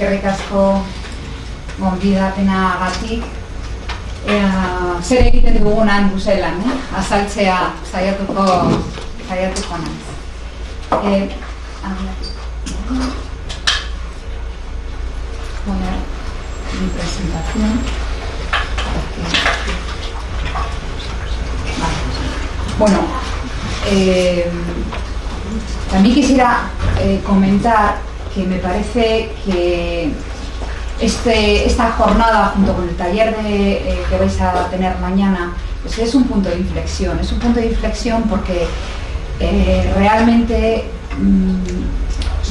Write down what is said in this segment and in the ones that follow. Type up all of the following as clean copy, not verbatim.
eskerrik asko gonbidapenagatik. Zer egiten dugunan Bruselan, azaltzea saiatuko naiz. Poner mi presentación. Bueno, también quisiera comentar que me parece que esta jornada, junto con el taller que vais a tener mañana, pues es un punto de inflexión. Es un punto de inflexión porque realmente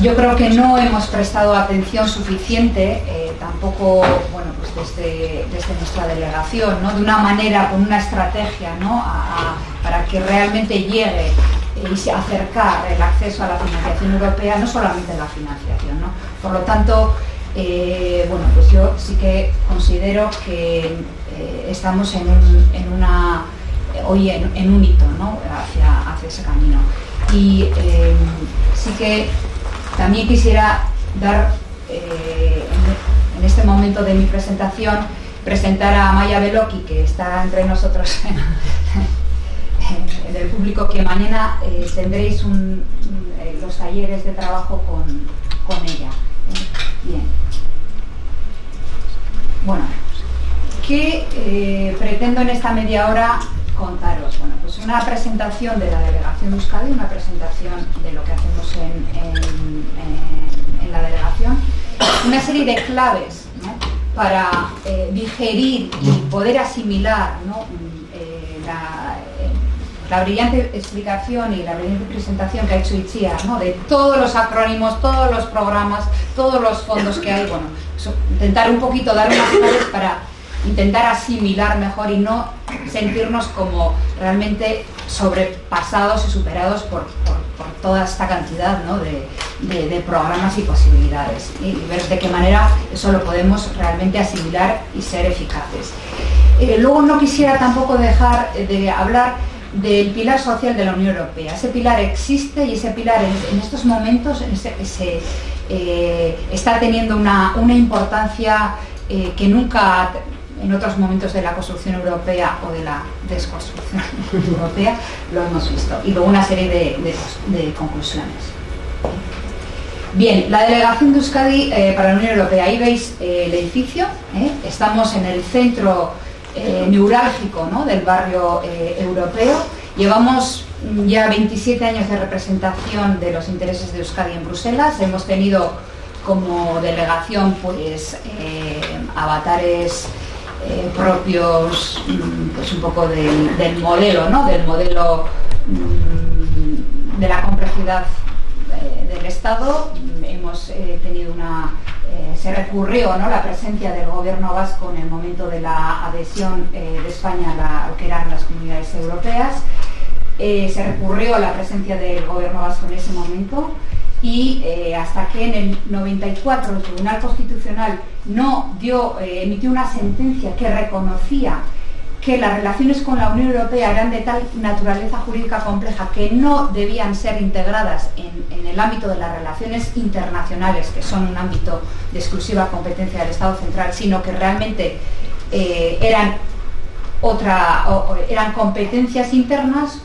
yo creo que no hemos prestado atención suficiente, tampoco, bueno, pues desde nuestra delegación, ¿no? De una manera, con una estrategia, ¿no? Para que realmente llegue y acercar el acceso a la financiación europea, no solamente la financiación, ¿no? Por lo tanto, bueno, pues yo sí que considero que estamos hoy en un hito, ¿no? hacia ese camino. Y sí que también quisiera dar, en este momento de mi presentación, presentar a Maya Beloki, que está entre nosotros en el público, que mañana tendréis los talleres de trabajo con ella. Bien. Bueno, ¿qué pretendo en esta media hora contaros? Bueno, pues una presentación de la delegación de Euskadi, una presentación de lo que hacemos en la delegación, una serie de claves, ¿no? Para digerir y poder asimilar, ¿no? La brillante explicación y la brillante presentación que ha hecho Itziar, ¿no? De todos los acrónimos, todos los programas, todos los fondos que hay. Bueno, intentar un poquito dar unas claves para intentar asimilar mejor y no sentirnos como realmente sobrepasados y superados por toda esta cantidad, ¿no? de programas y posibilidades, y ver de qué manera eso lo podemos realmente asimilar y ser eficaces. Luego no quisiera tampoco dejar de hablar del pilar social de la Unión Europea. Ese pilar existe y ese pilar en estos momentos está teniendo una importancia que nunca en otros momentos de la construcción europea o de la desconstrucción europea lo hemos visto. Y luego una serie de conclusiones. Bien, la delegación de Euskadi para la Unión Europea. Ahí veis el edificio, estamos en el centro neurálgico, ¿no? Del barrio europeo. Llevamos ya 27 años de representación de los intereses de Euskadi en Bruselas. Hemos tenido como delegación pues avatares propios, pues un poco del modelo, ¿no? Del modelo de la complejidad del Estado. Hemos tenido se recurrió, ¿no? La presencia del gobierno vasco en el momento de la adhesión de España a lo que eran las comunidades europeas. Se recurrió a la presencia del gobierno vasco en ese momento y hasta que en el 94 el Tribunal Constitucional emitió una sentencia que reconocía que las relaciones con la Unión Europea eran de tal naturaleza jurídica compleja que no debían ser integradas en el ámbito de las relaciones internacionales, que son un ámbito de exclusiva competencia del Estado central, sino que realmente eran competencias internas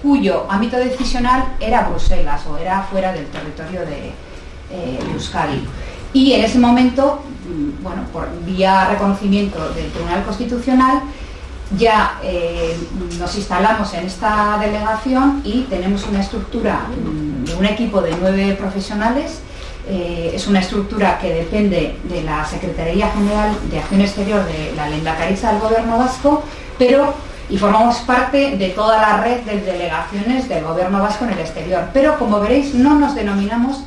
cuyo ámbito decisional era Bruselas o era fuera del territorio de Euskadi. Y en ese momento, bueno, por vía reconocimiento del Tribunal Constitucional, ya nos instalamos en esta delegación y tenemos una estructura de un equipo de 9 profesionales. Es una estructura que depende de la Secretaría General de Acción Exterior de la Lehendakaritza del Gobierno Vasco, y formamos parte de toda la red de delegaciones del Gobierno Vasco en el exterior. Pero, como veréis, no nos denominamos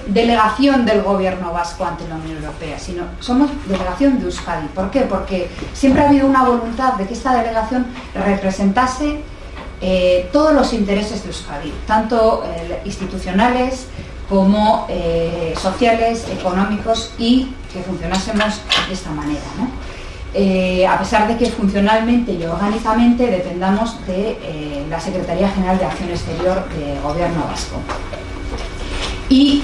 delegación del Gobierno Vasco ante la Unión Europea, sino somos delegación de Euskadi. ¿Por qué? Porque siempre ha habido una voluntad de que esta delegación representase todos los intereses de Euskadi, tanto institucionales como sociales, económicos, y que funcionásemos de esta manera, ¿no? A pesar de que funcionalmente y orgánicamente dependamos de la Secretaría General de Acción Exterior del Gobierno Vasco. Y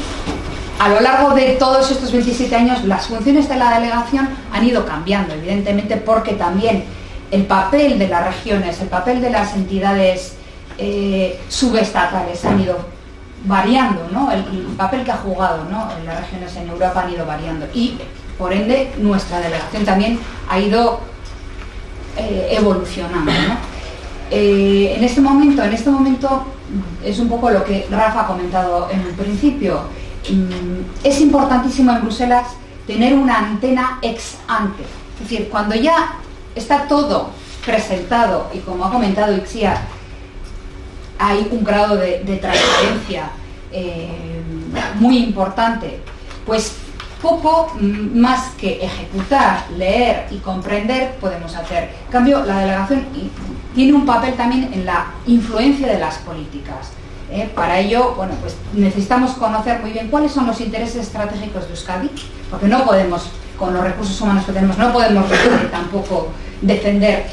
a lo largo de todos estos 27 años las funciones de la delegación han ido cambiando, evidentemente, porque también el papel de las regiones, el papel de las entidades subestatales han ido variando, ¿no? El papel que ha jugado, ¿no?, en las regiones en Europa han ido variando y, por ende, nuestra delegación también ha ido evolucionando, ¿no? En este momento es un poco lo que Rafa ha comentado en un principio. Es importantísimo en Bruselas tener una antena ex ante, es decir, cuando ya está todo presentado y, como ha comentado Itziar, hay un grado de transparencia muy importante, pues poco más que ejecutar, leer y comprender podemos hacer. En cambio, la delegación tiene un papel también en la influencia de las políticas. Para ello, bueno, pues necesitamos conocer muy bien cuáles son los intereses estratégicos de Euskadi, porque no podemos, con los recursos humanos que tenemos, no podemos tampoco defender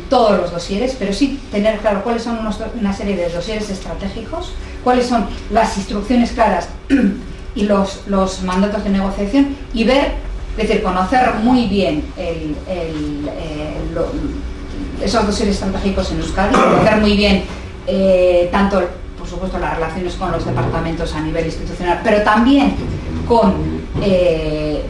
todos los dosieres, pero sí tener claro cuáles son una serie de dosieres estratégicos, cuáles son las instrucciones claras y los mandatos de negociación, y ver, es decir, conocer muy bien esos dosieres estratégicos en Euskadi, conocer muy bien tanto, por supuesto, las relaciones con los departamentos a nivel institucional, pero también con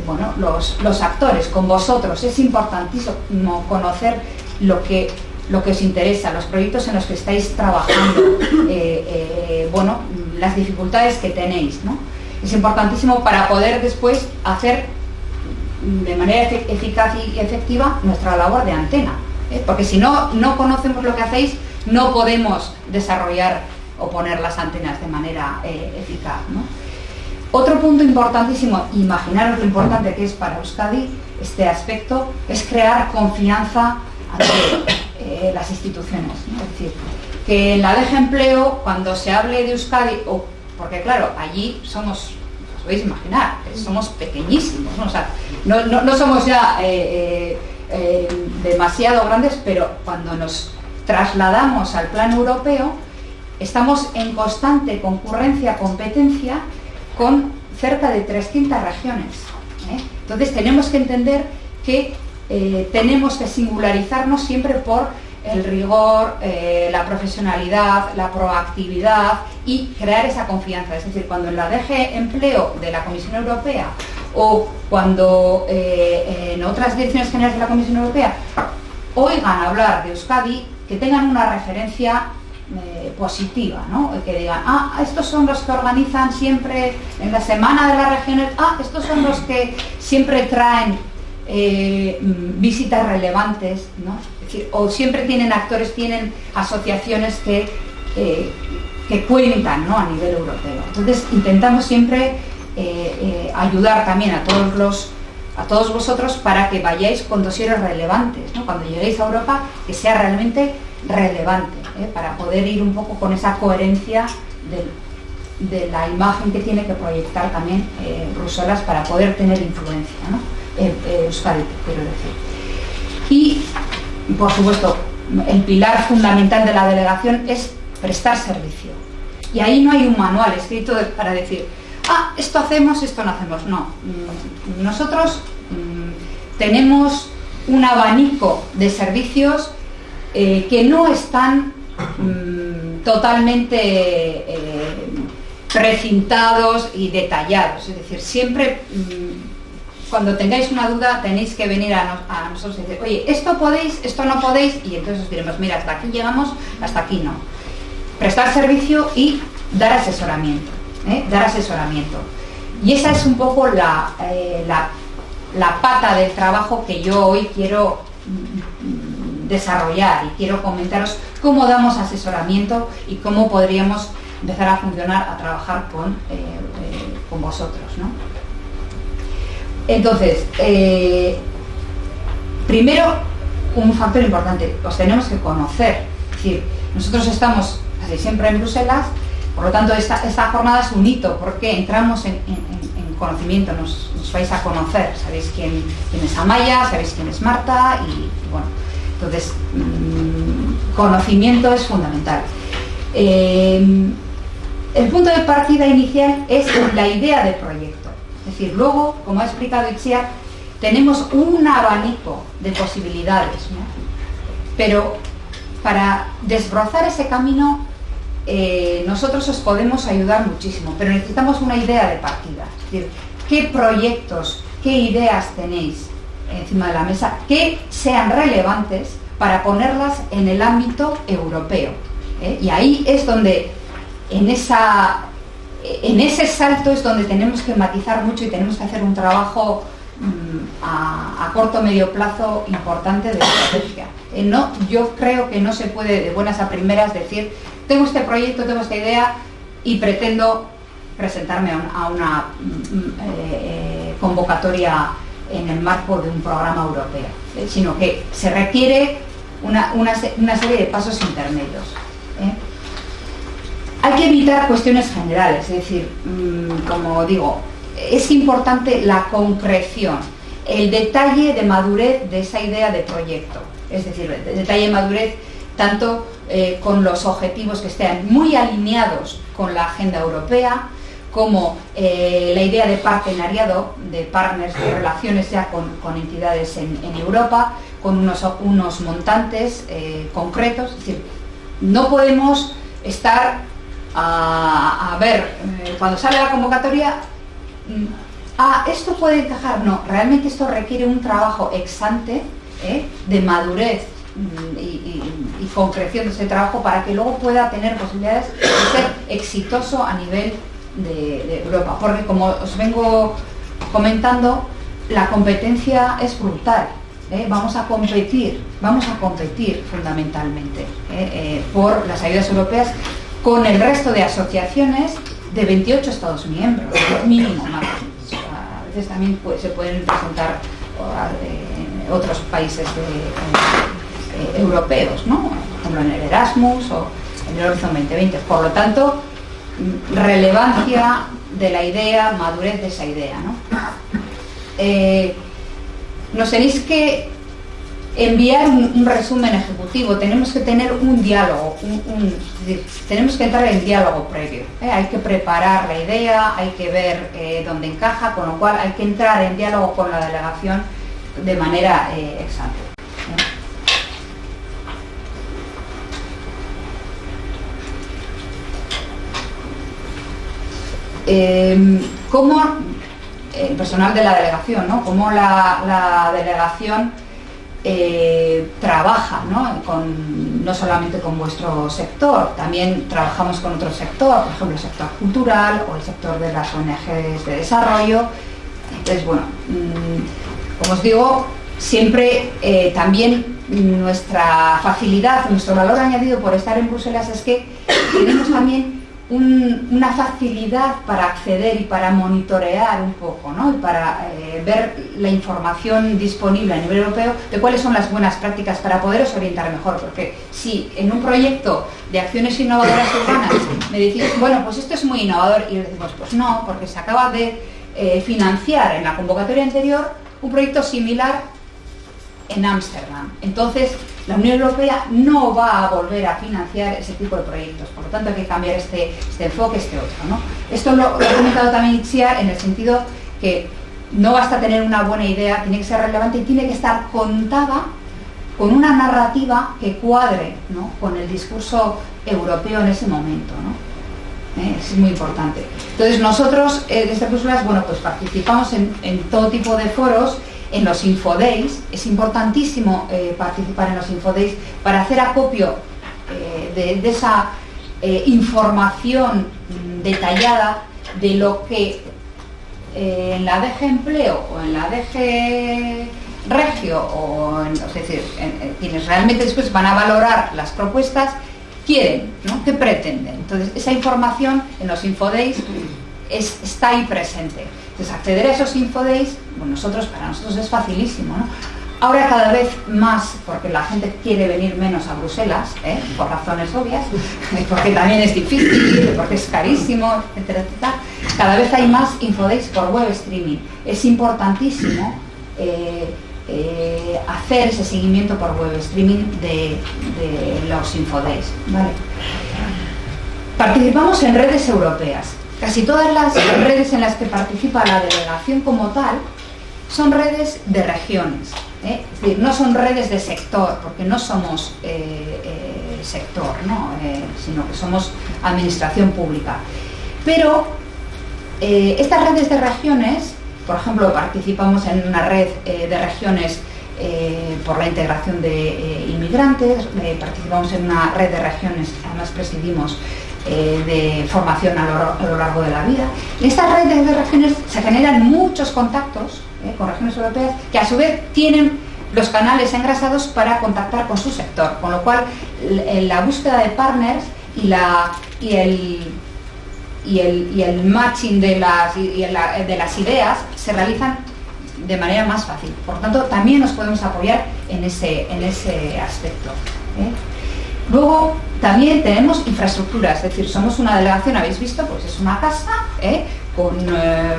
bueno, los actores, con vosotros. Es importantísimo conocer lo que os interesa, los proyectos en los que estáis trabajando, bueno, las dificultades que tenéis, ¿no? Es importantísimo para poder después hacer de manera eficaz y efectiva nuestra labor de antena, porque si no conocemos lo que hacéis, no podemos desarrollar o poner las antenas de manera eficaz, ¿no? Otro punto importantísimo, imaginaros lo importante que es para Euskadi este aspecto, es crear confianza ante las instituciones, ¿no? Es decir, que en la DG Empleo, cuando se hable de Euskadi, porque claro, allí somos, os podéis imaginar, somos pequeñísimos, ¿no? O sea, no somos ya demasiado grandes, pero cuando nos trasladamos al plano europeo, estamos en constante concurrencia, competencia con cerca de 300 regiones. Entonces tenemos que entender que tenemos que singularizarnos siempre por el rigor, la profesionalidad, la proactividad y crear esa confianza. Es decir, cuando en la DG Empleo de la Comisión Europea o cuando en otras direcciones generales de la Comisión Europea oigan hablar de Euskadi, que tengan una referencia positiva, ¿no? Que digan, estos son los que organizan siempre en la Semana de las Regiones, estos son los que siempre traen visitas relevantes, ¿no? Es decir, o siempre tienen actores, tienen asociaciones que cuentan, ¿no?, a nivel europeo. Entonces intentamos siempre ayudar también a todos vosotros para que vayáis con dosieres relevantes, ¿no? Cuando lleguéis a Europa, que sea realmente relevante, para poder ir un poco con esa coherencia de la imagen que tiene que proyectar también Bruselas para poder tener influencia, ¿no? Euskadi, quiero decir. Y, por supuesto, el pilar fundamental de la delegación es prestar servicio. Y ahí no hay un manual escrito para decir, esto hacemos, esto no hacemos. No. Nosotros tenemos un abanico de servicios que no están totalmente precintados y detallados. Es decir, siempre cuando tengáis una duda tenéis que venir a nosotros y decir, oye, esto podéis, esto no podéis, y entonces os diremos, mira, hasta aquí llegamos, hasta aquí no. Prestar servicio y dar asesoramiento, dar asesoramiento. Y esa es un poco la pata del trabajo que yo hoy quiero desarrollar, y quiero comentaros cómo damos asesoramiento y cómo podríamos empezar a funcionar, a trabajar con vosotros, ¿no? Entonces, primero, un factor importante, os tenemos que conocer. Es decir, nosotros estamos casi siempre en Bruselas, por lo tanto esta jornada es un hito, porque entramos en conocimiento, nos vais a conocer, sabéis quién es Amaya, sabéis quién es Marta, y bueno, entonces conocimiento es fundamental. el punto de partida inicial es la idea de proyecto. Es decir, luego, como ha explicado Itziar, tenemos un abanico de posibilidades, ¿no? Pero para desbrozar ese camino, nosotros os podemos ayudar muchísimo, pero necesitamos una idea de partida. Es decir, ¿qué proyectos, qué ideas tenéis encima de la mesa que sean relevantes para ponerlas en el ámbito europeo? Y ahí es donde, en ese salto es donde tenemos que matizar mucho y tenemos que hacer un trabajo a corto o medio plazo importante de estrategia. Yo creo que no se puede de buenas a primeras decir, tengo este proyecto, tengo esta idea y pretendo presentarme a una convocatoria en el marco de un programa europeo, sino que se requiere una serie de pasos intermedios. Hay que evitar cuestiones generales, es decir, como digo, es importante la concreción, el detalle de madurez de esa idea de proyecto, es decir, el detalle de madurez tanto con los objetivos que estén muy alineados con la agenda europea, como la idea de partenariado, de partners, de relaciones ya con entidades en Europa, con unos montantes concretos. Es decir, no podemos estar a ver, cuando sale la convocatoria, esto puede encajar. No, realmente esto requiere un trabajo ex ante de madurez y concreción de ese trabajo para que luego pueda tener posibilidades de ser exitoso a nivel de Europa, porque como os vengo comentando, la competencia es brutal. Vamos a competir fundamentalmente por las ayudas europeas con el resto de asociaciones de 28 Estados miembros, mínimo más. A veces también se pueden presentar otros países europeos, ¿no? Por ejemplo en el Erasmus o en el Horizon 2020. Por lo tanto, relevancia de la idea, madurez de esa idea, ¿no? Nos tenéis que enviar un resumen ejecutivo, tenemos que tener un diálogo, es decir, tenemos que entrar en diálogo previo, hay que preparar la idea, hay que ver dónde encaja, con lo cual hay que entrar en diálogo con la delegación de manera ex ante. Cómo el personal de la delegación, ¿no? Cómo la delegación trabaja, ¿no? No solamente con vuestro sector, también trabajamos con otro sector, por ejemplo el sector cultural o el sector de las ONGs de desarrollo. Entonces, bueno, como os digo, siempre también nuestra facilidad, nuestro valor añadido por estar en Bruselas es que tenemos también una facilidad para acceder y para monitorear un poco, ¿no? Y para ver la información disponible a nivel europeo de cuáles son las buenas prácticas para poderos orientar mejor, porque si en un proyecto de acciones innovadoras urbanas me decís, bueno, pues esto es muy innovador, y decimos, pues no, porque se acaba de financiar en la convocatoria anterior un proyecto similar en Ámsterdam. Entonces, la Unión Europea no va a volver a financiar ese tipo de proyectos, por lo tanto hay que cambiar este enfoque, este otro, ¿no? Esto lo ha comentado también Itziar en el sentido que no basta tener una buena idea, tiene que ser relevante y tiene que estar contada con una narrativa que cuadre, ¿no?, con el discurso europeo en ese momento, ¿no? Es muy importante. Entonces nosotros desde Bruselas, bueno, pues participamos en todo tipo de foros, en los Infodays. Es importantísimo participar en los Infodays para hacer acopio de esa información detallada de lo que en la DG Empleo o en la DG Regio, es decir, quienes realmente después van a valorar las propuestas, quieren, ¿no?, qué pretenden. Entonces, esa información en los Infodays está ahí presente. Entonces, acceder a esos Infodays, bueno, para nosotros es facilísimo, ¿no? Ahora cada vez más, porque la gente quiere venir menos a Bruselas, por razones obvias, porque también es difícil, porque es carísimo, etcétera, etcétera. Cada vez hay más Infodays por web streaming. Es importantísimo hacer ese seguimiento por web streaming de los Infodays, ¿vale? Participamos en redes europeas. Casi todas las redes en las que participa la delegación como tal son redes de regiones, ¿eh? Es decir, no son redes de sector, porque no somos sector, ¿no? Sino que somos administración pública. Pero estas redes de regiones, por ejemplo, participamos en una red de regiones por la integración de inmigrantes, participamos en una red de regiones, además presidimos de formación a lo largo de la vida. En estas redes de regiones se generan muchos contactos con regiones europeas que a su vez tienen los canales engrasados para contactar con su sector, con lo cual la búsqueda de partners y el matching de las ideas se realizan de manera más fácil. Por lo tanto, también nos podemos apoyar en ese aspecto, ¿eh? Luego, también tenemos infraestructuras, es decir, somos una delegación, habéis visto, pues es una casa, con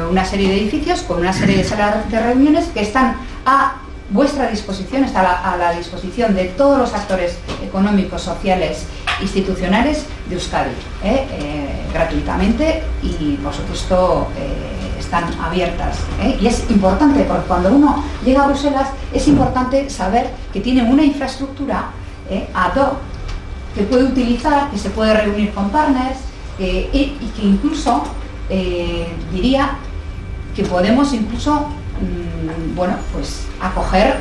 una serie de edificios, con una serie de salas de reuniones que están a vuestra disposición, está a la disposición de todos los actores económicos, sociales, institucionales de Euskadi, gratuitamente y, por supuesto, están abiertas, y es importante porque cuando uno llega a Bruselas es importante saber que tiene una infraestructura ad hoc que puede utilizar, que se puede reunir con partners y que incluso diría que podemos incluso bueno, pues acoger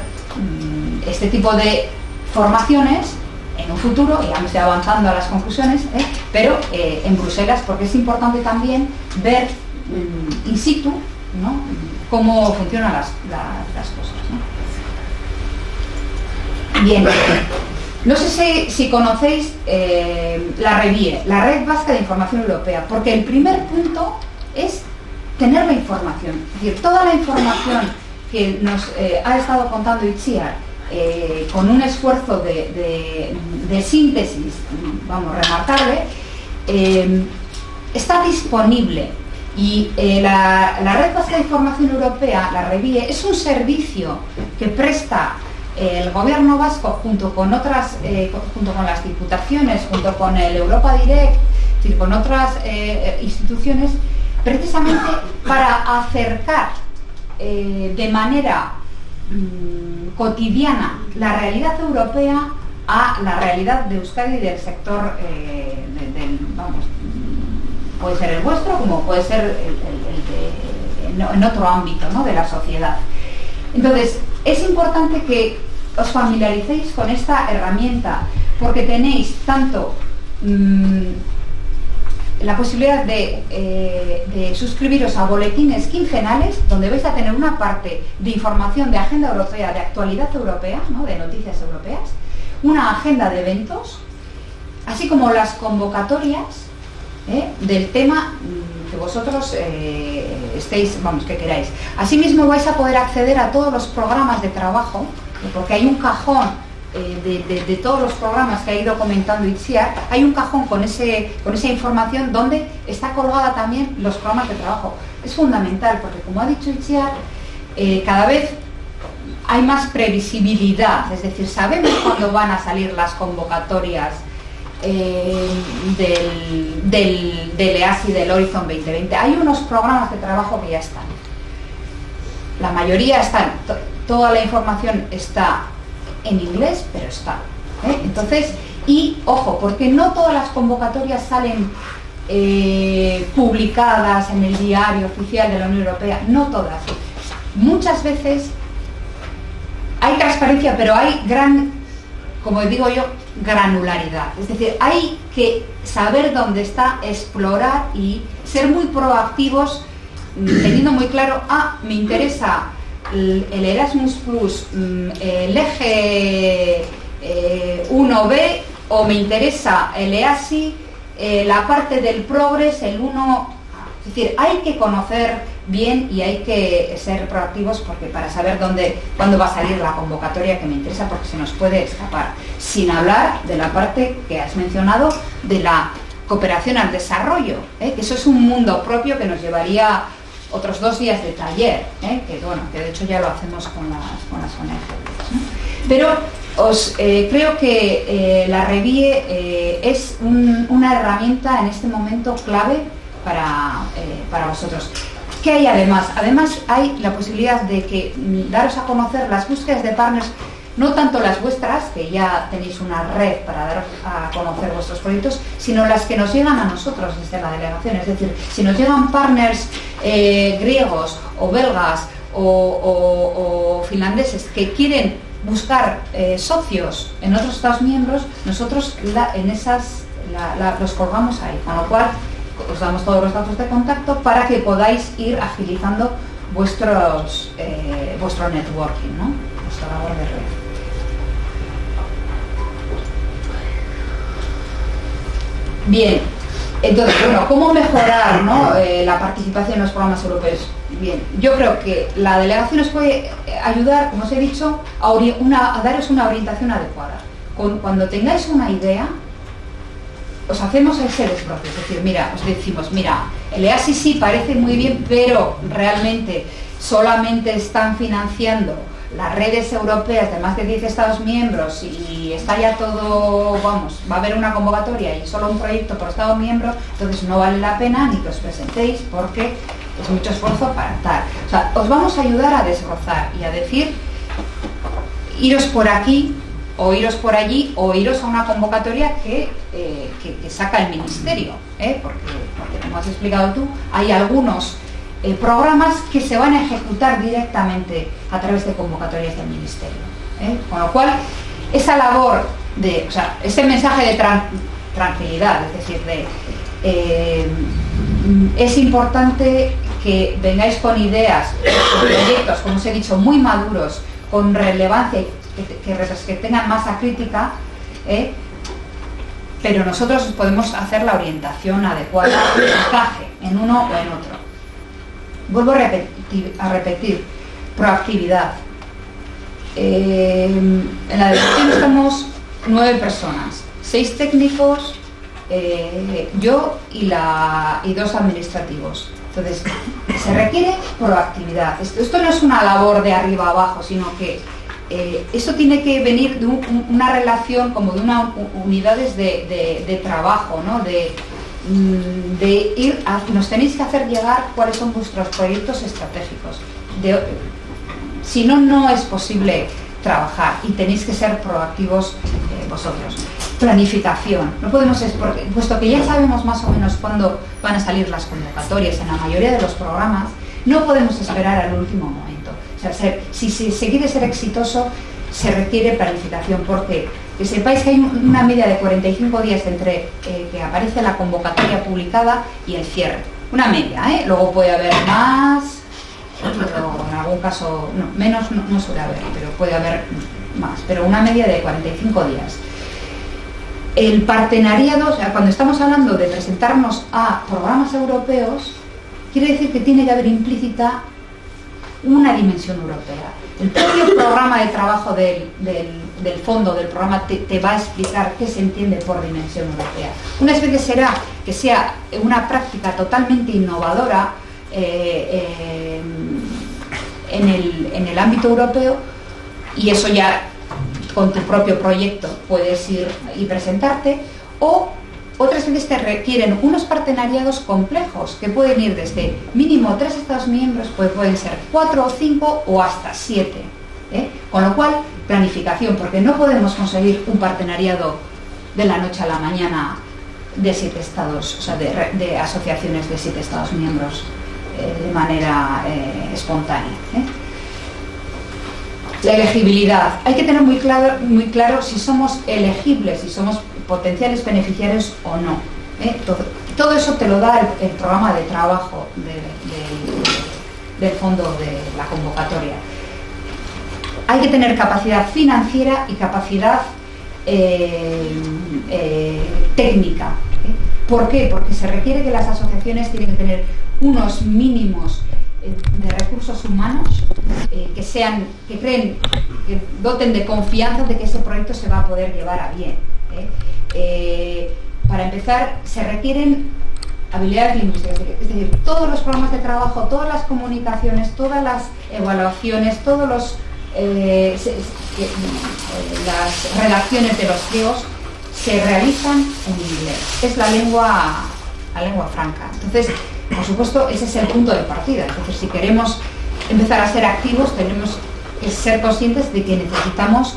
este tipo de formaciones en un futuro, ya me estoy avanzando a las conclusiones, pero en Bruselas, porque es importante también ver in situ, ¿no?, cómo funcionan las cosas, ¿no? Bien, no sé si conocéis la REVIE, la Red Vasca de Información Europea, porque el primer punto es tener la información, es decir, toda la información que nos ha estado contando Itziar, con un esfuerzo de síntesis, vamos, remarcable, está disponible. Y la Red Vasca de Información Europea, la REVIE, es un servicio que presta el Gobierno vasco junto con otras, junto con las diputaciones, junto con el Europa Direct, es decir, con otras instituciones, precisamente para acercar de manera cotidiana la realidad europea a la realidad de Euskadi y del sector vamos, puede ser el vuestro como puede ser en otro ámbito, ¿no?, de la sociedad. Entonces, es importante que os familiaricéis con esta herramienta porque tenéis tanto la posibilidad de suscribiros a boletines quincenales donde vais a tener una parte de información de agenda europea, de actualidad europea, ¿no?, de noticias europeas, una agenda de eventos, así como las convocatorias del tema que vosotros estéis, vamos, que queráis. Asimismo vais a poder acceder a todos los programas de trabajo, porque hay un cajón de todos los programas que ha ido comentando Itziar, hay un cajón con esa información donde está colgada también los programas de trabajo. Es fundamental porque, como ha dicho Itziar, cada vez hay más previsibilidad, es decir, sabemos cuándo van a salir las convocatorias del EASI, del Horizon 2020. Hay unos programas de trabajo que ya están. La mayoría están, toda la información está en inglés, pero está. Entonces, y ojo, porque no todas las convocatorias salen publicadas en el diario oficial de la Unión Europea, no todas. Muchas veces hay transparencia, pero hay como digo yo, granularidad. Es decir, hay que saber dónde está, explorar y ser muy proactivos, teniendo muy claro, me interesa el Erasmus Plus, el eje 1B, o me interesa el EASI, la parte del Progress, el 1. Es decir, hay que conocer bien y hay que ser proactivos porque para saber cuándo va a salir la convocatoria que me interesa, porque se nos puede escapar. Sin hablar de la parte que has mencionado de la cooperación al desarrollo, que eso es un mundo propio que nos llevaría otros 2 días de taller, que bueno, que de hecho ya lo hacemos con las ONGs, ¿no? Pero creo que la REVIE es una herramienta en este momento clave para vosotros. ¿Qué hay además? Además hay la posibilidad de que daros a conocer las búsquedas de partners, no tanto las vuestras, que ya tenéis una red para dar a conocer vuestros proyectos, sino las que nos llegan a nosotros desde la delegación. Es decir, si nos llegan partners griegos o belgas o finlandeses que quieren buscar socios en otros Estados miembros, nosotros los colgamos ahí, con lo cual os damos todos los datos de contacto para que podáis ir agilizando vuestro networking, ¿no? Vuestra labor de red. Bien, entonces, bueno, ¿cómo mejorar, ¿no? La participación en los programas europeos? Bien, yo creo que la delegación os puede ayudar, como os he dicho, a daros una orientación adecuada. Cuando tengáis una idea, os hacemos ese desbroce, es decir, mira, os decimos, mira, el EASI sí parece muy bien, pero realmente solamente están financiando las redes europeas de más de 10 Estados miembros y está ya todo, vamos, va a haber una convocatoria y solo un proyecto por Estado miembro, entonces no vale la pena ni que os presentéis porque es mucho esfuerzo para tal. O sea, os vamos a ayudar a desbrozar y a decir, iros por aquí, o iros por allí, o iros a una convocatoria que saca el Ministerio, porque como has explicado tú, hay algunos programas que se van a ejecutar directamente a través de convocatorias del Ministerio. Con lo cual, esa labor o sea, ese mensaje de tranquilidad, es decir, es importante que vengáis con ideas, con proyectos, como os he dicho, muy maduros, con relevancia, que tengan masa crítica, pero nosotros podemos hacer la orientación adecuada de encaje en uno o en otro. Vuelvo a repetir, proactividad. En la delegación estamos 9 personas, 6 técnicos, yo y 2 administrativos. Entonces, se requiere proactividad. Esto no es una labor de arriba abajo, sino que esto tiene que venir de una relación como de unas unidades de trabajo, ¿no? Nos tenéis que hacer llegar cuáles son vuestros proyectos estratégicos. Si no, no es posible trabajar y tenéis que ser proactivos vosotros. Planificación. No podemos, puesto que ya sabemos más o menos cuándo van a salir las convocatorias en la mayoría de los programas, no podemos esperar al último momento. O sea, si se quiere ser exitoso, se requiere planificación, porque que sepáis que hay una media de 45 días entre que aparece la convocatoria publicada y el cierre. Una media, luego puede haber más, pero en algún caso menos no suele haber, pero puede haber más, pero una media de 45 días. El partenariado, o sea, cuando estamos hablando de presentarnos a programas europeos, quiere decir que tiene que haber implícita una dimensión europea. El propio programa de trabajo del fondo, del programa, te va a explicar qué se entiende por dimensión europea. Unas veces será que sea una práctica totalmente innovadora en el ámbito europeo, y eso ya con tu propio proyecto puedes ir y presentarte, o otras veces te requieren unos partenariados complejos que pueden ir desde mínimo 3 Estados miembros, pueden ser 4 o 5 o hasta 7. Con lo cual, planificación, porque no podemos conseguir un partenariado de la noche a la mañana de 7 estados, o sea, de asociaciones de 7 Estados miembros de manera espontánea. La elegibilidad. Hay que tener muy claro si somos elegibles, si somos potenciales beneficiarios o no. Todo eso te lo da el programa de trabajo del fondo de la convocatoria. Hay que tener capacidad financiera y capacidad técnica. ¿Por qué? Porque se requiere que las asociaciones tienen que tener unos mínimos de recursos humanos que doten de confianza de que ese proyecto se va a poder llevar a bien. Para empezar, se requieren habilidades lingüísticas, es decir, todos los programas de trabajo, todas las comunicaciones, todas las evaluaciones, todos los las redacciones de los pliegos se realizan en inglés. Es la lengua franca. Entonces, por supuesto, ese es el punto de partida. Entonces, si queremos empezar a ser activos, tenemos que ser conscientes de que necesitamos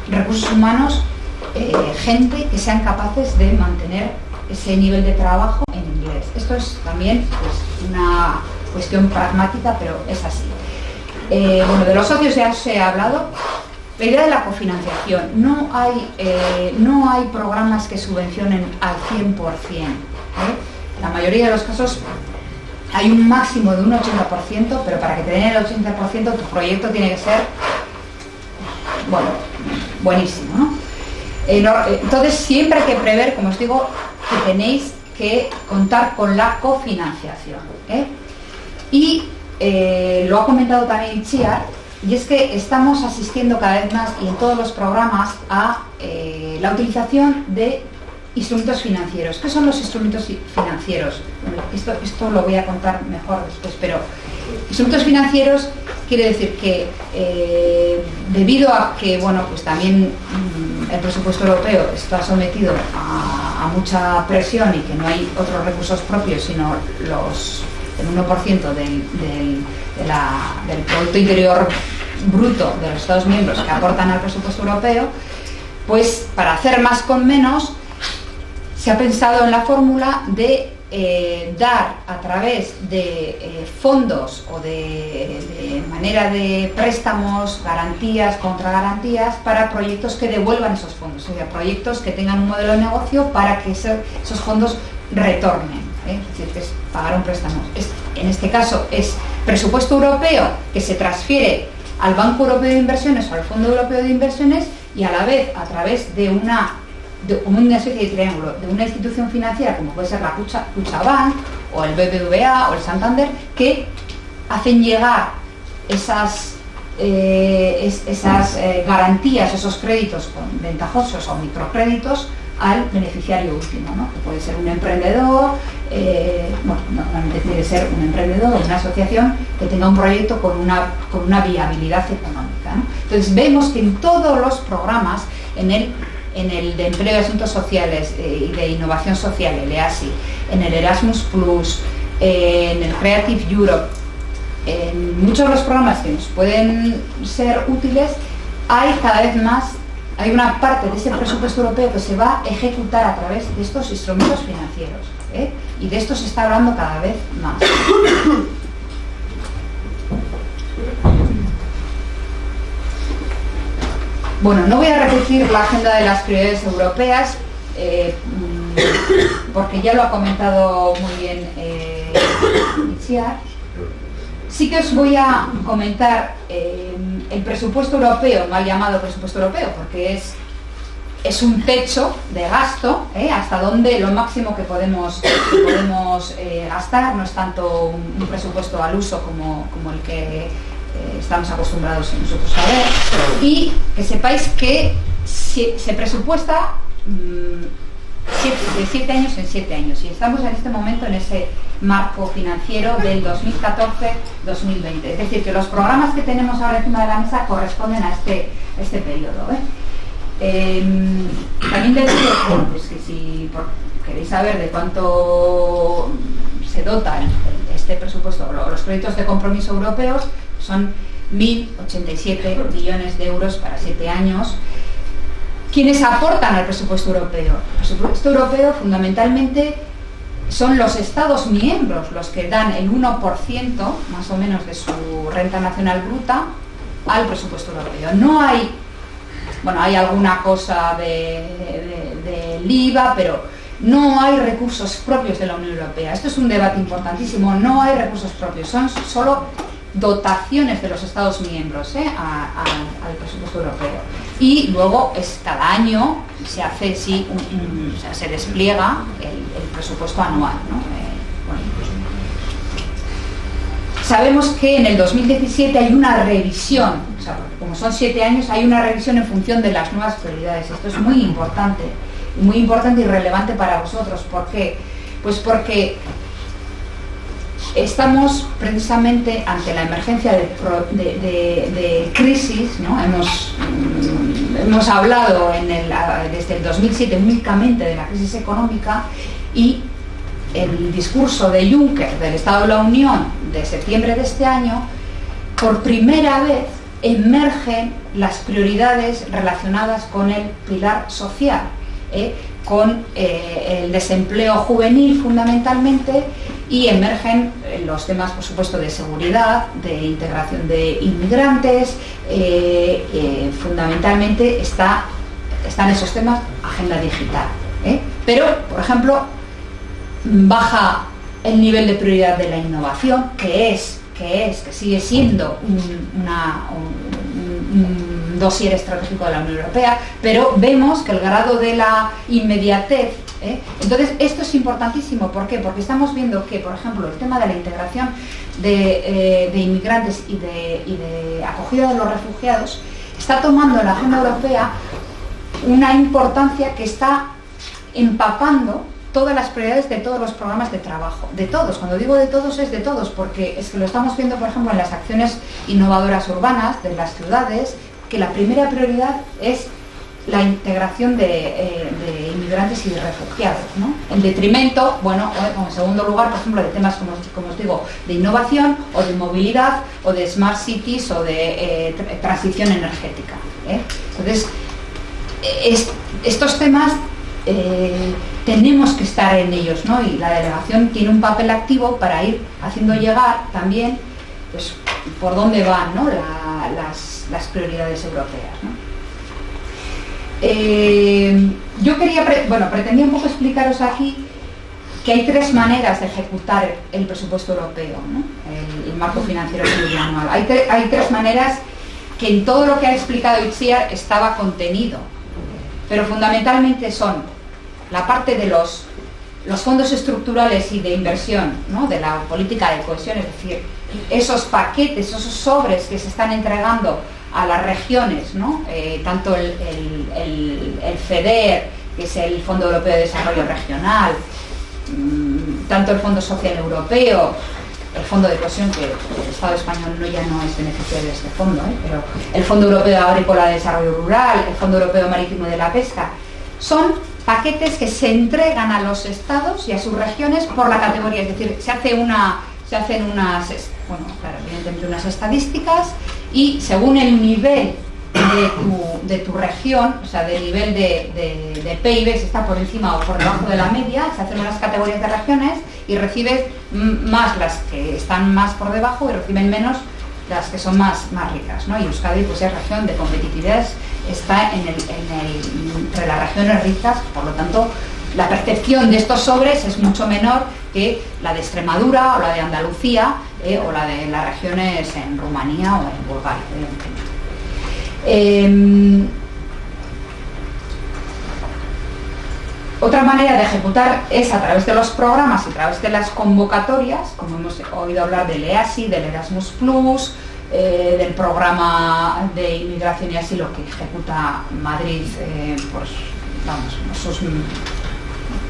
recursos humanos, gente que sean capaces de mantener ese nivel de trabajo en inglés. Esto es también pues, una cuestión pragmática, pero es así. Bueno, de los socios ya os he hablado. La idea de la cofinanciación. No hay programas que subvencionen al 100%. En la mayoría de los casos hay un máximo de un 80%, pero para que te den el 80% tu proyecto tiene que ser, bueno, buenísimo, ¿no? Entonces siempre hay que prever, como os digo, que tenéis que contar con la cofinanciación. Y lo ha comentado también Itziar, y es que estamos asistiendo cada vez más y en todos los programas a la utilización de instrumentos financieros. ¿Qué son los instrumentos financieros? Bueno, esto lo voy a contar mejor después, pero instrumentos financieros quiere decir que debido a que bueno, pues también el presupuesto europeo está sometido a mucha presión y que no hay otros recursos propios sino el 1% del Producto Interior Bruto de los Estados miembros que aportan al presupuesto europeo, pues para hacer más con menos se ha pensado en la fórmula de dar a través de fondos o de manera de préstamos, garantías, contragarantías para proyectos que devuelvan esos fondos, o sea, proyectos que tengan un modelo de negocio para que esos fondos retornen. Es decir, que es pagar un préstamo. En este caso es presupuesto europeo que se transfiere al Banco Europeo de Inversiones o al Fondo Europeo de Inversiones y a la vez a través de una especie de triángulo, de una institución financiera como puede ser la Kutxabank o el BBVA o el Santander, que hacen llegar esas garantías, esos créditos ventajosos o microcréditos al beneficiario último, ¿no? Que puede ser un emprendedor, normalmente tiene que ser un emprendedor o una asociación que tenga un proyecto con una viabilidad económica, ¿no? Entonces vemos que en todos los programas, en el de empleo y asuntos sociales y de innovación social, el EASI, en el Erasmus+, en el Creative Europe, en muchos de los programas que nos pueden ser útiles, hay cada vez más, hay una parte de ese presupuesto europeo que se va a ejecutar a través de estos instrumentos financieros, y de esto se está hablando cada vez más. Bueno, no voy a repetir la agenda de las prioridades europeas, porque ya lo ha comentado muy bien Itziar. Sí que os voy a comentar el presupuesto europeo, mal llamado presupuesto europeo, porque es un techo de gasto, hasta donde lo máximo que podemos gastar, no es tanto un presupuesto al uso como el que estamos acostumbrados nosotros a ver, y que sepáis que se presupuesta de 7 años en 7 años, y estamos en este momento en ese marco financiero del 2014-2020, es decir, que los programas que tenemos ahora encima de la mesa corresponden a este periodo. También deciros, bueno, pues que si queréis saber de cuánto se dota este presupuesto, los créditos de compromiso europeos son 1.087 millones de euros para 7 años. ¿Quiénes aportan al presupuesto europeo? El presupuesto europeo fundamentalmente son los Estados miembros los que dan el 1% más o menos de su renta nacional bruta al presupuesto europeo. No hay, bueno, hay alguna cosa del IVA, pero no hay recursos propios de la Unión Europea. Esto es un debate importantísimo. No hay recursos propios, son solo dotaciones de los Estados miembros al presupuesto europeo. Y luego cada año se hace o sea, se despliega el presupuesto anual, ¿no? Sabemos que en el 2017 hay una revisión, o sea, porque como son 7 años, hay una revisión en función de las nuevas prioridades. Esto es muy importante y relevante para vosotros. ¿Por qué? Pues porque estamos precisamente ante la emergencia de crisis, ¿no? Hemos hablado desde el 2007 únicamente de la crisis económica, y el discurso de Juncker del Estado de la Unión de septiembre de este año, por primera vez emergen las prioridades relacionadas con el pilar social, con el desempleo juvenil fundamentalmente, y emergen los temas, por supuesto, de seguridad, de integración de inmigrantes, fundamentalmente están esos temas, agenda digital. Pero, por ejemplo, baja el nivel de prioridad de la innovación, que sigue siendo un dossier estratégico de la Unión Europea, pero vemos que el grado de la inmediatez, entonces esto es importantísimo. ¿Por qué? Porque estamos viendo que, por ejemplo, el tema de la integración de inmigrantes y de acogida de los refugiados está tomando en la agenda europea una importancia que está empapando todas las prioridades de todos los programas de trabajo, de todos. Cuando digo de todos, es de todos, porque es que lo estamos viendo, por ejemplo, en las acciones innovadoras urbanas de las ciudades, que la primera prioridad es la integración de inmigrantes y de refugiados, ¿no? En detrimento, bueno, o en segundo lugar, por ejemplo, de temas, como os digo, de innovación o de movilidad o de smart cities o de transición energética. Entonces, estos temas tenemos que estar en ellos, ¿no? Y la delegación tiene un papel activo para ir haciendo llegar también, pues, por dónde van, ¿no? las prioridades europeas, ¿no? Yo pretendía un poco explicaros aquí que hay tres maneras de ejecutar el presupuesto europeo, ¿no? El marco financiero plurianual. Hay tres maneras que en todo lo que ha explicado Itziar estaba contenido, pero fundamentalmente son la parte de los fondos estructurales y de inversión, ¿no? De la política de cohesión, es decir, esos paquetes, esos sobres que se están entregando a las regiones, ¿no? Tanto el FEDER, que es el Fondo Europeo de Desarrollo Regional, tanto el Fondo Social Europeo, el Fondo de Cohesión, que el Estado español ya no es beneficiario de este fondo, pero el Fondo Europeo Agrícola de Desarrollo Rural, el Fondo Europeo Marítimo de la Pesca, son paquetes que se entregan a los estados y a sus regiones por la categoría, es decir, se hacen unas, bueno, claro, evidentemente unas estadísticas, y según el nivel de tu región, o sea, del nivel de PIB, si está por encima o por debajo de la media, se hacen unas categorías de regiones y recibes más las que están más por debajo y reciben menos las que son más ricas, ¿no? Y Euskadi, pues, es región de competitividad, está entre las regiones ricas, por lo tanto la percepción de estos sobres es mucho menor que la de Extremadura o la de Andalucía, o la de las regiones en Rumanía o en Bulgaria. Otra manera de ejecutar es a través de los programas y a través de las convocatorias, como hemos oído hablar del EASI, del Erasmus+, del programa de inmigración y asilo que ejecuta Madrid,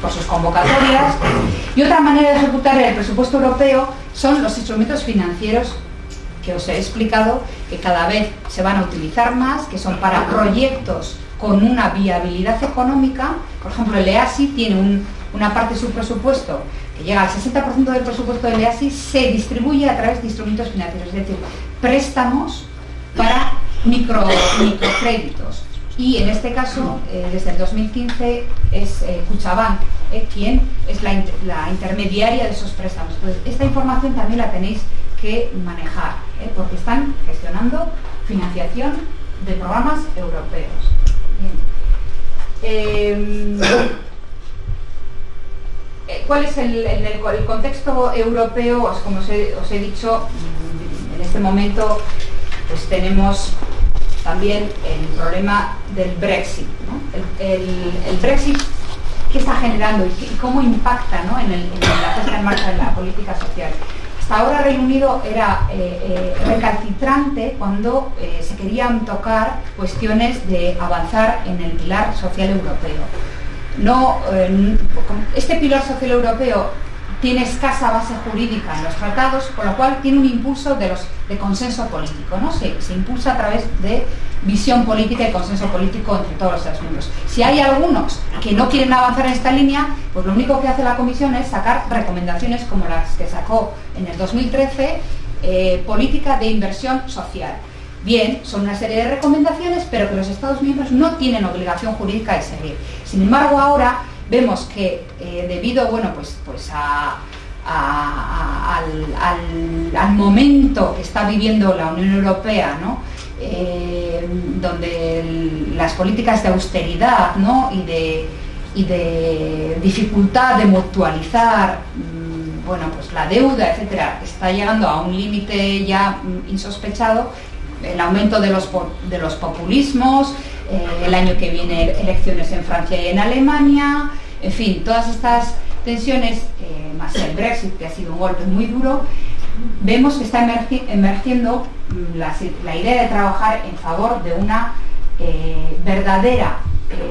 por sus convocatorias. Y otra manera de ejecutar el presupuesto europeo son los instrumentos financieros que os he explicado, que cada vez se van a utilizar más, que son para proyectos con una viabilidad económica. Por ejemplo, el EASI tiene una parte de su presupuesto que llega al 60% del presupuesto del EASI, se distribuye a través de instrumentos financieros, es decir, préstamos para microcréditos. Y en este caso, desde el 2015, es Kutxabank quien es la intermediaria de esos préstamos. Entonces, esta información también la tenéis que manejar, porque están gestionando financiación de programas europeos. Bien. ¿Cuál es el contexto europeo? Como os he dicho, en este momento pues tenemos también el problema del Brexit, ¿no? El Brexit, ¿qué está generando y cómo impacta, ¿no? en la puesta en marcha de la política social? Hasta ahora Reino Unido era recalcitrante cuando se querían tocar cuestiones de avanzar en el pilar social europeo. Este pilar social europeo tiene escasa base jurídica en los tratados, con lo cual tiene un impulso de consenso político, ¿no? Se impulsa a través de visión política y consenso político entre todos los Estados miembros. Si hay algunos que no quieren avanzar en esta línea, pues lo único que hace la Comisión es sacar recomendaciones como las que sacó en el 2013, política de inversión social. Bien, son una serie de recomendaciones, pero que los Estados miembros no tienen obligación jurídica de seguir. Sin embargo, ahora vemos que debido, bueno, pues al momento que está viviendo la Unión Europea, ¿no? Donde las políticas de austeridad, ¿no? y de dificultad de mutualizar, bueno, pues la deuda, etcétera, está llegando a un límite ya insospechado. El aumento de los populismos, el año que viene elecciones en Francia y en Alemania, en fin, todas estas tensiones, más el Brexit, que ha sido un golpe muy duro, vemos que está emergiendo la idea de trabajar en favor de una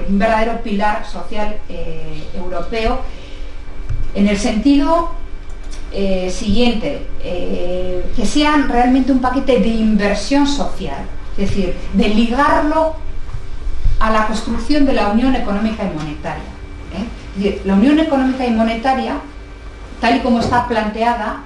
un verdadero pilar social europeo, en el sentido siguiente, que sean realmente un paquete de inversión social, es decir, de ligarlo a la construcción de la Unión Económica y Monetaria. Es decir, la Unión Económica y Monetaria, tal y como está planteada,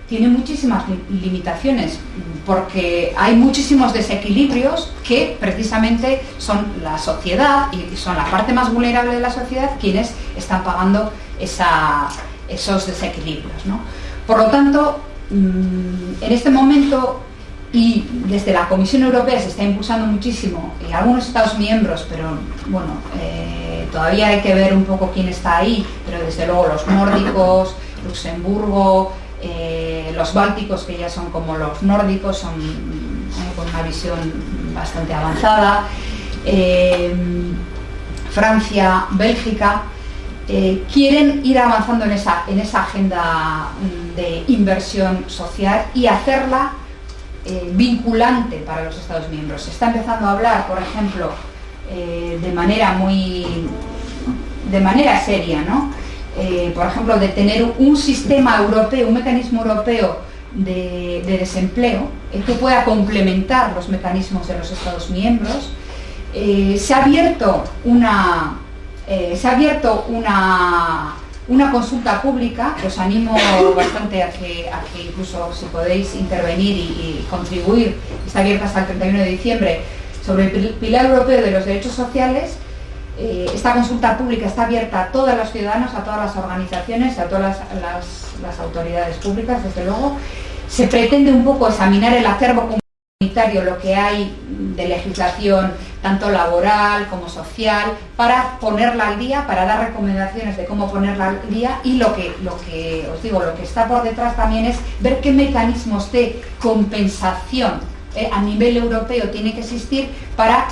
tiene muchísimas limitaciones, porque hay muchísimos desequilibrios que precisamente son la sociedad y son la parte más vulnerable de la sociedad quienes están pagando esos desequilibrios, ¿no? Por lo tanto, en este momento, y desde la Comisión Europea se está impulsando muchísimo, y algunos Estados miembros, pero bueno, todavía hay que ver un poco quién está ahí, pero desde luego los nórdicos, Luxemburgo, los bálticos, que ya son como los nórdicos, son con una visión bastante avanzada, Francia, Bélgica, quieren ir avanzando en esa agenda de inversión social y hacerla vinculante para los Estados miembros. Se está empezando a hablar, por ejemplo, de manera seria, ¿no? Por ejemplo, de tener un sistema europeo, un mecanismo europeo de desempleo que pueda complementar los mecanismos de los Estados miembros. Se ha abierto una consulta pública, que os animo bastante a que incluso si podéis intervenir y contribuir, está abierta hasta el 31 de diciembre, sobre el Pilar Europeo de los Derechos Sociales. Esta consulta pública está abierta a todos los ciudadanos, a todas las organizaciones, a todas las autoridades públicas, desde luego. Se pretende un poco examinar el acervo comunitario, lo que hay de legislación, tanto laboral como social, para ponerla al día, para dar recomendaciones de cómo ponerla al día, y lo que os digo, lo que está por detrás también es ver qué mecanismos de compensación a nivel europeo tiene que existir para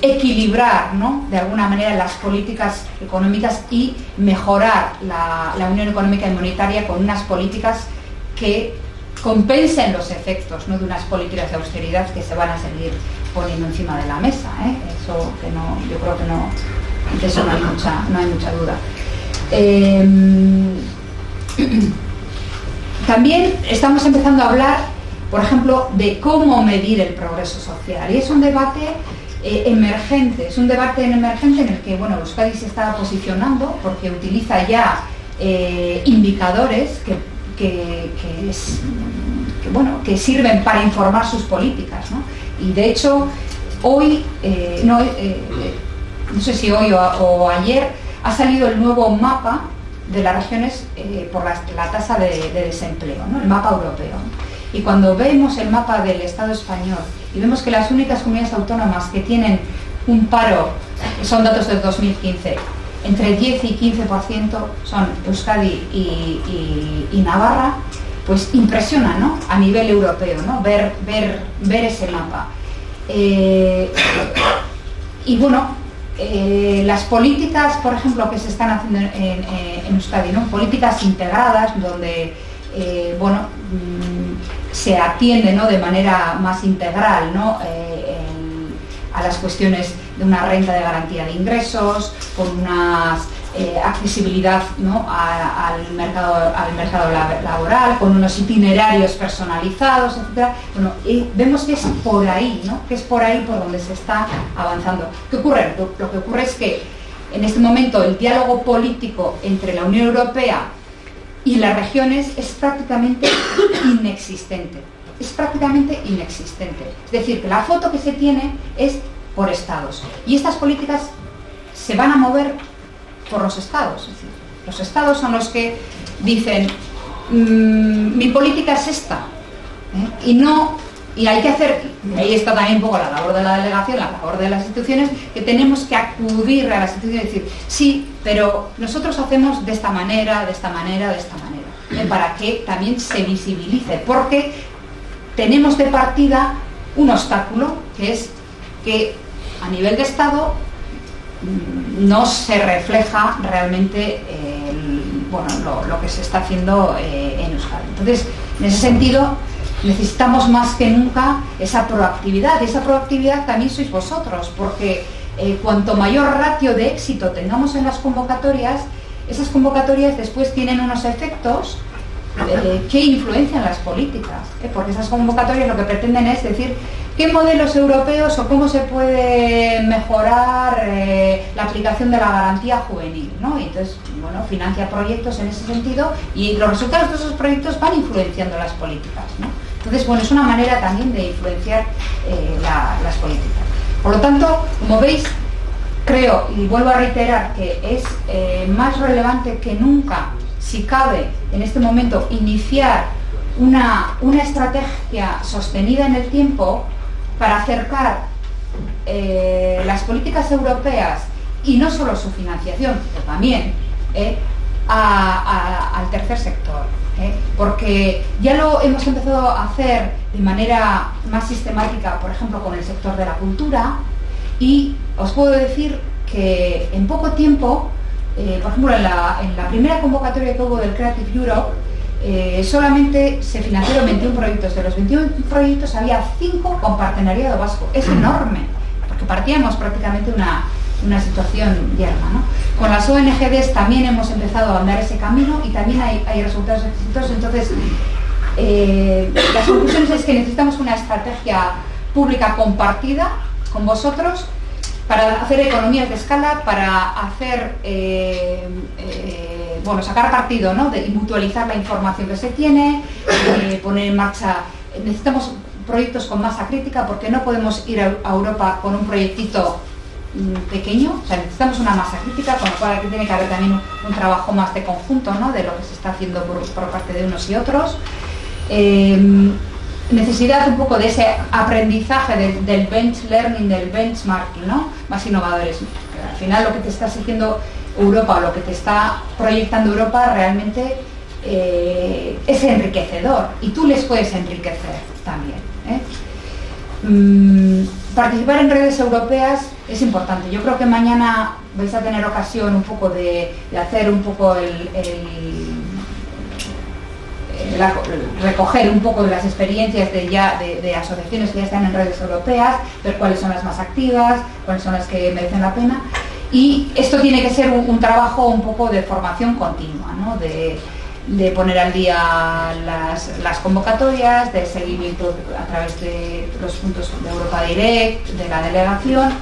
equilibrar, ¿no?, de alguna manera las políticas económicas y mejorar la Unión Económica y Monetaria con unas políticas que compensen los efectos, ¿no?, de unas políticas de austeridad que se van a seguir poniendo encima de la mesa, Eso que no, yo creo que no, de eso no hay mucha duda. También estamos empezando a hablar, por ejemplo, de cómo medir el progreso social, y es un debate emergente, en el que, bueno, Euskadi se está posicionando porque utiliza ya indicadores que sirven para informar sus políticas, ¿no? Y de hecho hoy, no sé si hoy o ayer, ha salido el nuevo mapa de las regiones por la tasa de desempleo, ¿no?, el mapa europeo. Y cuando vemos el mapa del Estado español y vemos que las únicas comunidades autónomas que tienen un paro, son datos del 2015, entre 10 y 15% son Euskadi y Navarra, pues impresiona, ¿no?, a nivel europeo, ¿no?, ver ese mapa. Y bueno, las políticas, por ejemplo, que se están haciendo en Euskadi, ¿no?, políticas integradas, donde se atiende, ¿no?, de manera más integral, ¿no?, a las cuestiones de una renta de garantía de ingresos, con unas accesibilidad, ¿no?, al mercado laboral, con unos itinerarios personalizados, etc. Bueno, vemos que es por ahí, ¿no?, que es por ahí por donde se está avanzando. ¿Qué ocurre? Lo que ocurre es que en este momento el diálogo político entre la Unión Europea y las regiones es prácticamente inexistente. Es prácticamente inexistente. Es decir, que la foto que se tiene es por estados. Y estas políticas se van a mover por los estados. Es decir, los estados son los que dicen, mi política es esta, y hay que hacer, y ahí está también un poco la labor de la delegación, la labor de las instituciones, que tenemos que acudir a las instituciones y decir, sí, pero nosotros hacemos de esta manera, de esta manera, de esta manera, para que también se visibilice, porque tenemos de partida un obstáculo, que es que a nivel de Estado no se refleja realmente lo que se está haciendo en Euskadi. Entonces, en ese sentido, necesitamos más que nunca esa proactividad. Y esa proactividad también sois vosotros, porque cuanto mayor ratio de éxito tengamos en las convocatorias, esas convocatorias después tienen unos efectos que influencian las políticas, porque esas convocatorias lo que pretenden es decir qué modelos europeos o cómo se puede mejorar la aplicación de la garantía juvenil, ¿no? Y entonces, bueno, financia proyectos en ese sentido y los resultados de esos proyectos van influenciando las políticas, ¿no? Entonces, bueno, es una manera también de influenciar las políticas. Por lo tanto, como veis, creo, y vuelvo a reiterar, que es más relevante que nunca, si cabe, en este momento, iniciar una estrategia sostenida en el tiempo para acercar las políticas europeas, y no solo su financiación, pero también al tercer sector. Porque ya lo hemos empezado a hacer de manera más sistemática, por ejemplo, con el sector de la cultura, y os puedo decir que en poco tiempo, por ejemplo, en la primera convocatoria que hubo del Creative Europe, solamente se financiaron 21 proyectos. De los 21 proyectos había 5 con partenariado vasco. Es enorme, porque partíamos prácticamente una situación yerma, ¿no? Con las ONGs también hemos empezado a andar ese camino y también hay resultados exitosos. Entonces, las conclusiones es que necesitamos una estrategia pública compartida con vosotros para hacer economías de escala, para hacer, sacar partido, ¿no?, y mutualizar la información que se tiene, poner en marcha. Necesitamos proyectos con masa crítica, porque no podemos ir a Europa con un proyectito pequeño. O sea, necesitamos una masa crítica, con lo cual aquí tiene que haber también un trabajo más de conjunto, ¿no?, de lo que se está haciendo por parte de unos y otros. Necesidad un poco de ese aprendizaje del bench learning, del benchmarking, ¿no?, más innovadores. Al final lo que te está exigiendo Europa, o lo que te está proyectando Europa, realmente es enriquecedor, y tú les puedes enriquecer también, Participar en redes europeas es importante. Yo creo que mañana vais a tener ocasión un poco de hacer un poco recoger un poco de las experiencias de asociaciones que ya están en redes europeas, ver cuáles son las más activas, cuáles son las que merecen la pena. Y esto tiene que ser un trabajo un poco de formación continua, ¿no?, de poner al día las convocatorias, de seguimiento a través de los puntos de Europa Direct, de la delegación,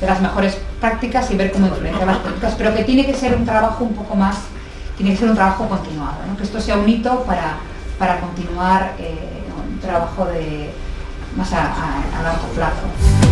de las mejores prácticas y ver cómo influenciar las políticas, pero que tiene que ser un trabajo un poco más, tiene que ser un trabajo continuado, ¿no?, que esto sea un hito para continuar un trabajo más a largo plazo.